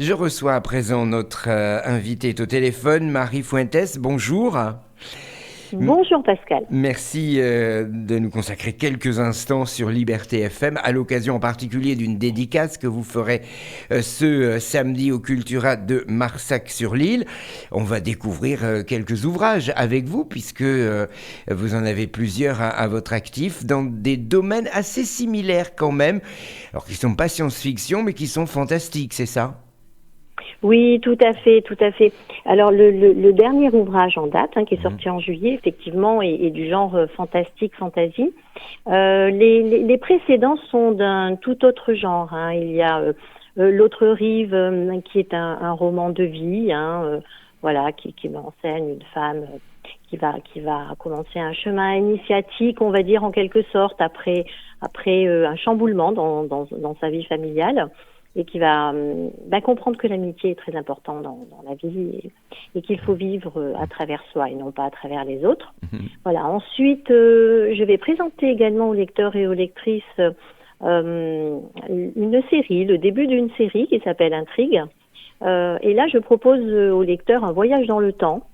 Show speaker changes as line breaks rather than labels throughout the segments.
Je reçois à présent notre invitée au téléphone, Marie Fuentes. Bonjour.
Bonjour Pascal.
Merci de nous consacrer quelques instants sur Liberté FM, à l'occasion en particulier d'une dédicace que vous ferez ce samedi au Cultura de Marsac-sur-l'Île. On va découvrir quelques ouvrages avec vous, puisque vous en avez plusieurs à votre actif, dans des domaines assez similaires quand même, alors qui ne sont pas science-fiction, mais qui sont fantastiques, c'est ça ?
Oui, tout à fait, tout à fait. Alors le dernier ouvrage en date, qui est sorti en juillet, effectivement, est du genre fantastique, fantasy. Les précédents sont d'un tout autre genre. Il y a L'autre rive, qui est un roman de vie, voilà, qui m'enseigne une femme qui va commencer un chemin initiatique, on va dire en quelque sorte, après un chamboulement dans sa vie familiale. Et qui va comprendre que l'amitié est très importante dans la vie et qu'il faut vivre à travers soi et non pas à travers les autres. Voilà. Ensuite, je vais présenter également aux lecteurs et aux lectrices une série, le début d'une série qui s'appelle Intrigue. Et là, je propose aux lecteurs un voyage dans le temps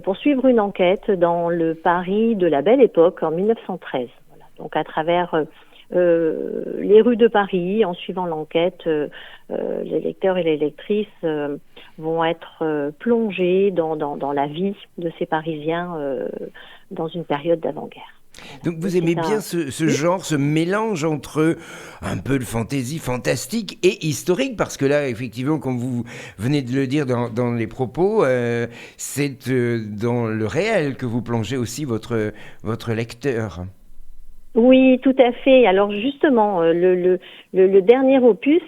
pour suivre une enquête dans le Paris de la Belle Époque en 1913. Voilà. Donc à travers les rues de Paris, en suivant l'enquête, les lecteurs et les lectrices vont être plongés dans la vie de ces Parisiens dans une période d'avant-guerre.
Donc vous aimez bien ce genre, ce mélange entre un peu de fantaisie fantastique et historique, parce que là, effectivement, comme vous venez de le dire dans les propos, c'est dans le réel que vous plongez aussi votre lecteur.
Oui, tout à fait. Alors justement, le dernier opus,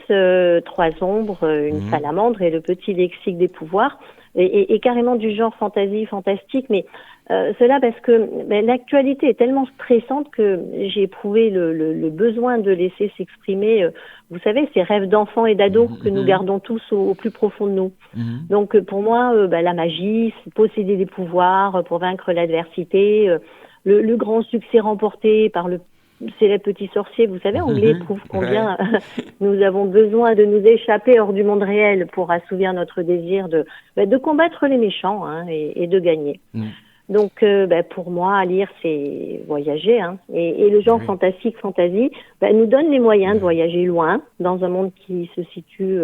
Trois ombres, une salamandre et le petit lexique des pouvoirs, est carrément du genre fantasy, fantastique, mais cela parce que l'actualité est tellement stressante que j'ai éprouvé le besoin de laisser s'exprimer, vous savez, ces rêves d'enfants et d'ados que nous gardons tous au plus profond de nous. Donc pour moi, la magie, posséder des pouvoirs pour vaincre l'adversité, le grand succès remporté par le célèbre petit sorcier, vous savez, anglais, prouve combien nous avons besoin de nous échapper hors du monde réel pour assouvir notre désir de combattre les méchants et de gagner. Donc, pour moi, à lire, c'est voyager. Et le genre fantastique, fantasy, nous donne les moyens de voyager loin, dans un monde qui se situe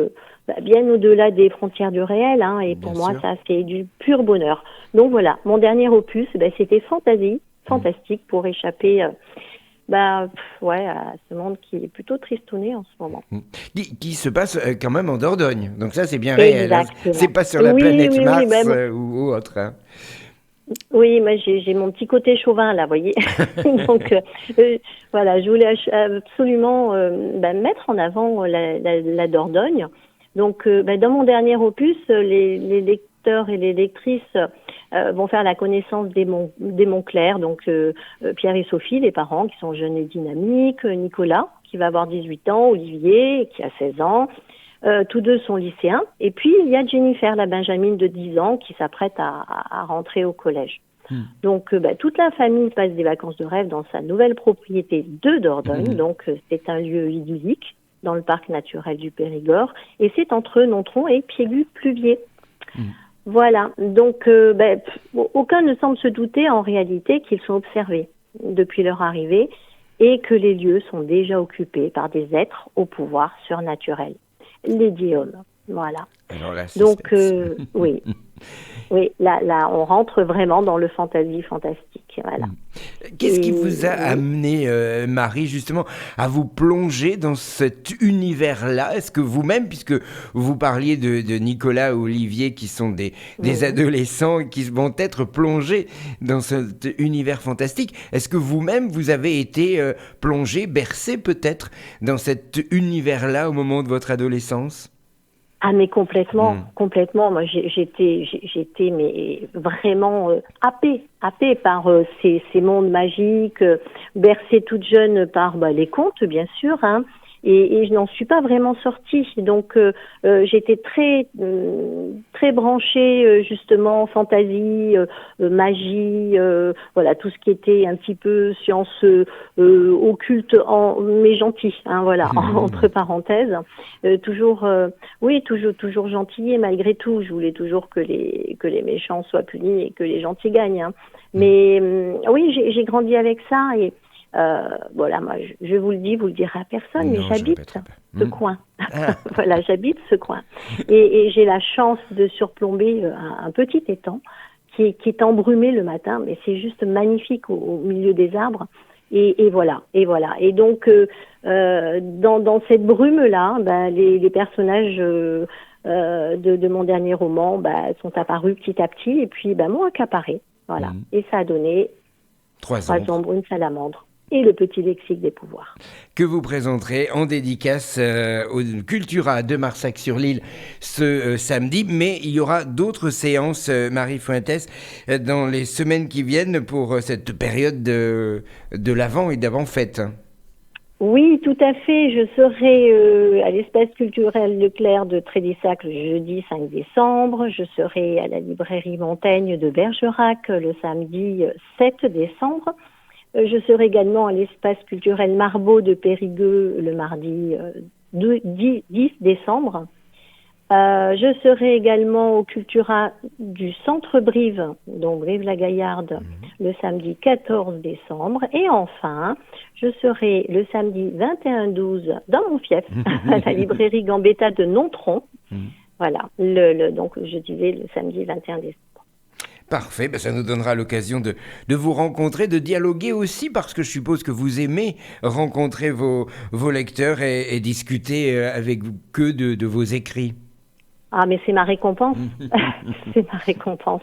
bien au-delà des frontières du réel. Et pour moi, ça, c'est du pur bonheur. Donc voilà, mon dernier opus, c'était fantastique pour échapper à ce monde qui est plutôt tristouné en ce moment.
Qui se passe quand même en Dordogne. Donc ça, c'est bien réel. C'est pas sur la planète Mars ou autre.
Oui, moi j'ai mon petit côté chauvin là, vous voyez. Donc voilà, je voulais absolument mettre en avant la Dordogne. Donc dans mon dernier opus, les lecteurs et les lectrices vont faire la connaissance des Montclair, donc Pierre et Sophie, les parents qui sont jeunes et dynamiques, Nicolas qui va avoir 18 ans, Olivier qui a 16 ans. Tous deux sont lycéens. Et puis, il y a Jennifer, la Benjamine de 10 ans, qui s'apprête à rentrer au collège. Donc, toute la famille passe des vacances de rêve dans sa nouvelle propriété de Dordogne. Donc, c'est un lieu idyllique dans le parc naturel du Périgord. Et c'est entre Nontron et Piégut-Pluviers. Voilà. Donc, aucun ne semble se douter en réalité qu'ils sont observés depuis leur arrivée et que les lieux sont déjà occupés par des êtres au pouvoir surnaturel. Les diomes, voilà.
Alors là,
donc oui, là, on rentre vraiment dans le fantasy fantastique, voilà.
Qu'est-ce qui vous a amené, Marie, justement, à vous plonger dans cet univers-là ? Est-ce que vous-même, puisque vous parliez de Nicolas et Olivier, qui sont des adolescents qui vont être plongés dans cet univers fantastique, est-ce que vous-même, vous avez été plongé, bercé peut-être, dans cet univers-là au moment de votre adolescence ?
Ah mais complètement. Moi j'étais mais vraiment happée par ces mondes magiques, bercée toute jeune par les contes bien sûr, et je n'en suis pas vraiment sortie. Donc j'étais très branchée justement fantaisie, magie, voilà, tout ce qui était un petit peu science occulte, mais gentil, hein, voilà, entre parenthèses. Toujours gentil, et malgré tout, je voulais toujours que les méchants soient punis et que les gentils gagnent, hein. Mais oui, j'ai grandi avec ça, et voilà, moi, je vous le dis, vous le direz à personne, mais j'habite ce coin. Voilà, j'habite ce coin. Et j'ai la chance de surplomber un petit étang qui est embrumé le matin, mais c'est juste magnifique au milieu des arbres. Et voilà. Et donc, dans cette brume-là, les personnages de mon dernier roman sont apparus petit à petit, et puis m'ont accaparé. Voilà. Et ça a donné Trois ombres, une salamandre et le petit lexique des pouvoirs.
Que vous présenterez en dédicace au Cultura de Marsac-sur-l'Île ce samedi. Mais il y aura d'autres séances, Marie Fuentes, dans les semaines qui viennent pour cette période de l'avant et d'avant-fête.
Oui, tout à fait. Je serai à l'espace culturel Leclerc de Trédissac le jeudi 5 décembre. Je serai à la librairie Montaigne de Bergerac le samedi 7 décembre. Je serai également à l'espace culturel Marbeau de Périgueux le mardi 10 décembre. Je serai également au Cultura du Centre Brive, donc Brive-la-Gaillarde, le samedi 14 décembre. Et enfin, je serai le samedi 21-12 dans mon fief, à la librairie Gambetta de Nontron. Voilà, donc je disais le samedi 21 décembre.
Parfait, ça nous donnera l'occasion de vous rencontrer, de dialoguer aussi, parce que je suppose que vous aimez rencontrer vos lecteurs et discuter avec eux de vos écrits.
Ah, mais c'est ma récompense. C'est ma récompense.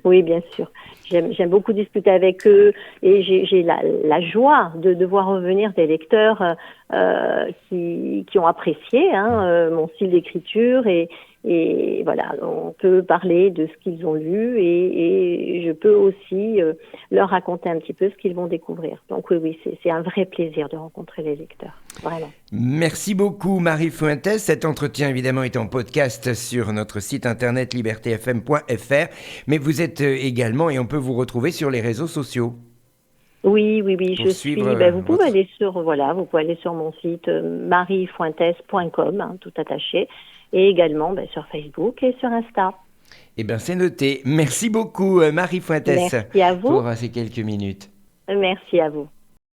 Oui, bien sûr. J'aime beaucoup discuter avec eux, et j'ai la joie de voir revenir des lecteurs qui ont apprécié mon style d'écriture, et voilà, on peut parler de ce qu'ils ont lu, et je peux aussi leur raconter un petit peu ce qu'ils vont découvrir. Donc oui, c'est un vrai plaisir de rencontrer les lecteurs, vraiment.
Merci beaucoup Marie Fuentes. Cet entretien évidemment est en podcast sur notre site internet libertéfm.fr, mais vous êtes également, et on peut vous retrouver sur les réseaux sociaux.
Oui, je suis. Vous pouvez aller sur mon site mariefuentes.com, tout attaché, et également sur Facebook et sur Insta.
C'est noté. Merci beaucoup Marie Fuentes.
Merci à vous
pour ces quelques minutes.
Merci à vous.